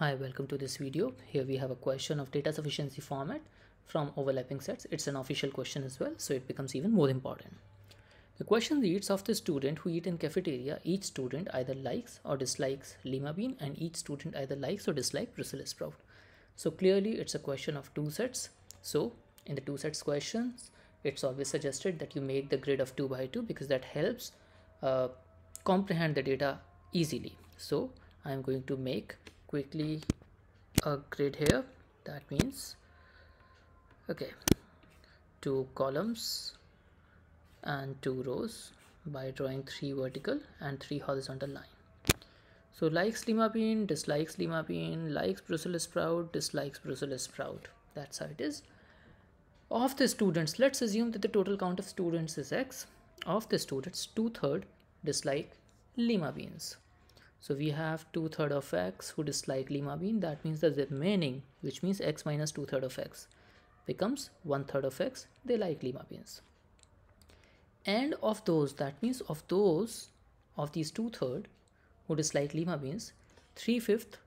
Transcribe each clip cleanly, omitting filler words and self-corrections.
Hi, welcome to this video. Here we have a question of data sufficiency format from overlapping sets. It's an official question as well, so it becomes even more important. The question reads, of the student who eat in cafeteria, each student either likes or dislikes lima bean and each student either likes or dislikes Brussels sprout. So clearly it's a question of two sets. So in the two sets questions, it's always suggested that you make the grid of 2 by 2 because that helps comprehend the data easily. So I'm going to make quickly a grid here. That means two columns and two rows by drawing 3 vertical and 3 horizontal line. So likes lima bean, dislikes lima bean, likes Brussels sprout, dislikes Brussels sprout. That's how it is. Of the students, let's assume that the total count of students is x. Of the students, 2/3 dislike lima beans. So we have 2/3 of x who dislike lima bean. That means the remaining, which means x minus 2/3 of x, becomes 1/3 of x. They like lima beans. And of those, that means of these 2/3 who dislike lima beans, 3/5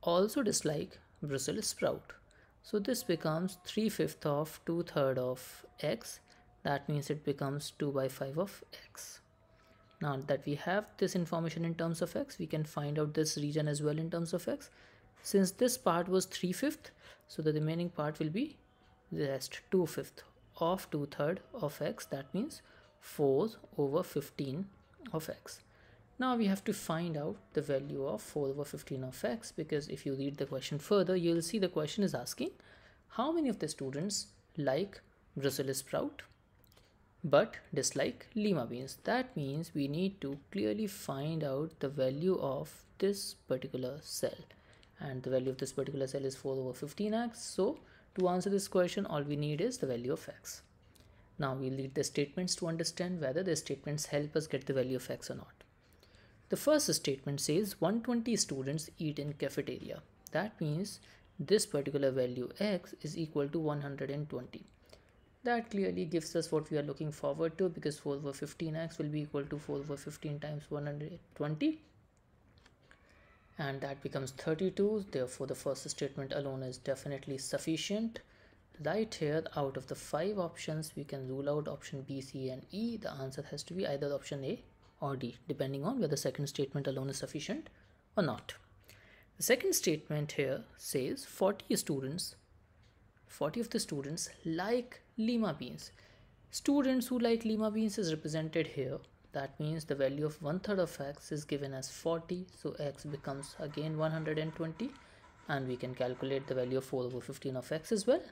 also dislike Brussels sprout. So this becomes 3/5 of 2/3 of x. That means it becomes 2 by 5 of x. Now that we have this information in terms of x, we can find out this region as well in terms of x. Since this part was 3/5, so the remaining part will be the rest 2/5 of 2/3 of x. That means 4/15 of x. Now we have to find out the value of 4/15 of x, because if you read the question further, you'll see the question is asking how many of the students like Brussels sprout but dislike lima beans. That means we need to clearly find out the value of this particular cell, and the value of this particular cell is 4/15x. So to answer this question, all we need is the value of x. Now we'll read the statements to understand whether the statements help us get the value of x or not. The first statement says 120 students eat in cafeteria. That means this particular value x is equal to 120. That clearly gives us what we are looking forward to, because 4/15x will be equal to 4/15 times 120, and that becomes 32. Therefore the first statement alone is definitely sufficient. Right here, out of the 5 options, we can rule out option B, C and E. The answer has to be either option A or D, depending on whether the second statement alone is sufficient or not. The second statement here says 40 of the students like lima beans. Students who like lima beans is represented here. That means the value of 1/3 of x is given as 40. So x becomes again 120, and we can calculate the value of 4/15 of x as well.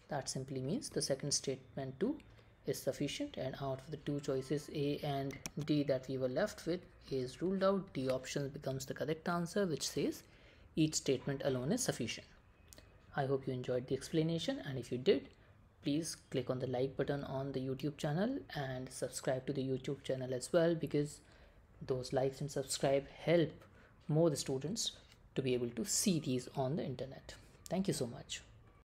That simply means the second statement too is sufficient, and out of the two choices A and D that we were left with, A is ruled out. D option becomes the correct answer, which says each statement alone is sufficient. I hope you enjoyed the explanation, and if you did, please click on the like button on the YouTube channel and subscribe to the YouTube channel as well, because those likes and subscribe help more the students to be able to see these on the internet. Thank you so much.